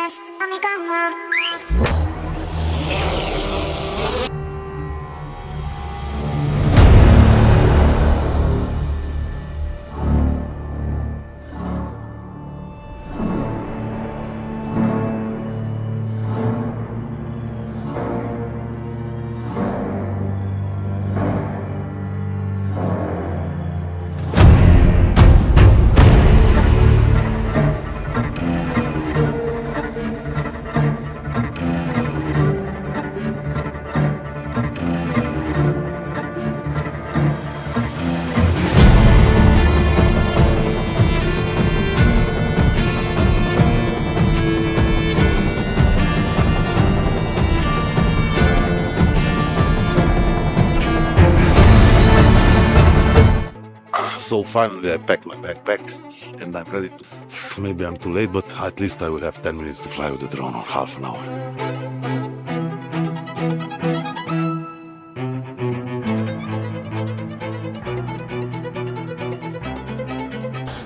vienes a mi cama. So finally I packed my backpack and I'm ready to... Maybe I'm too late, but at least I will have 10 minutes to fly with the drone or half an hour.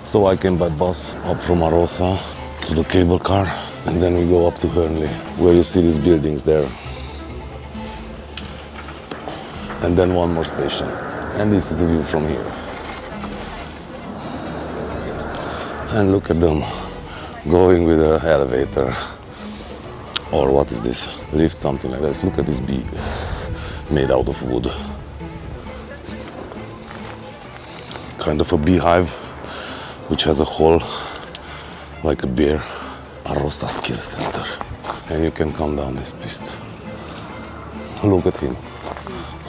So I came by bus up from Arosa to the cable car and then we go up to Hörnli, where you see these buildings there. And then one more station. And this is the view from here. And look at them going with an elevator, or what is this, lift, something like this. Look at this bee made out of wood, kind of a beehive which has a hole like a bear. Arosa skill center, and you can come down this piste. Look at him.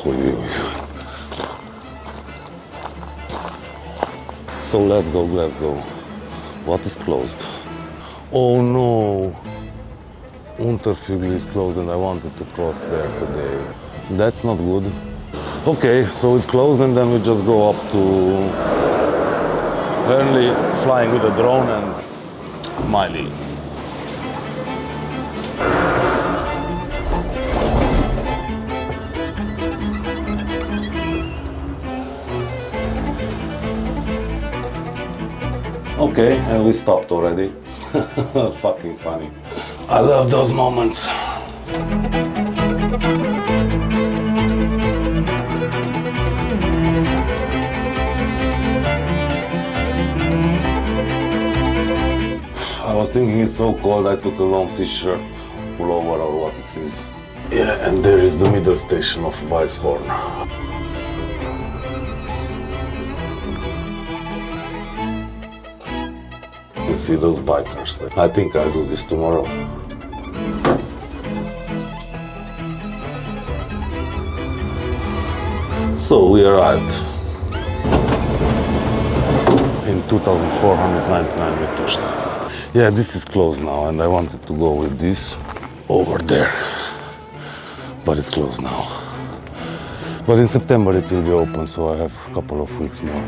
Oy, oy, oy. So let's go, let's go. What is closed? Oh no! Unterfugli is closed and I wanted to cross there today. That's not good. Okay, so it's closed and then we just go up to Hörnli, flying with a drone and smiley. Okay, and we stopped already. Fucking funny. I love those moments. I was thinking it's so cold, I took a long t-shirt, pullover or what this is. Yeah, and there is the middle station of Weisshorn. You see those bikers. I think I'll do this tomorrow. So we arrived in 2,499 meters. Yeah, this is closed now and I wanted to go with this over there, but it's closed now. But in September it will be open, so I have a couple of weeks more.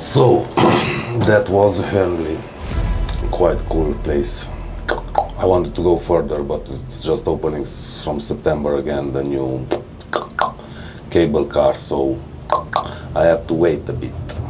So that was Hörnli, quite cool place. I wanted to go further, but it's just opening from September again, the new cable car, so I have to wait a bit.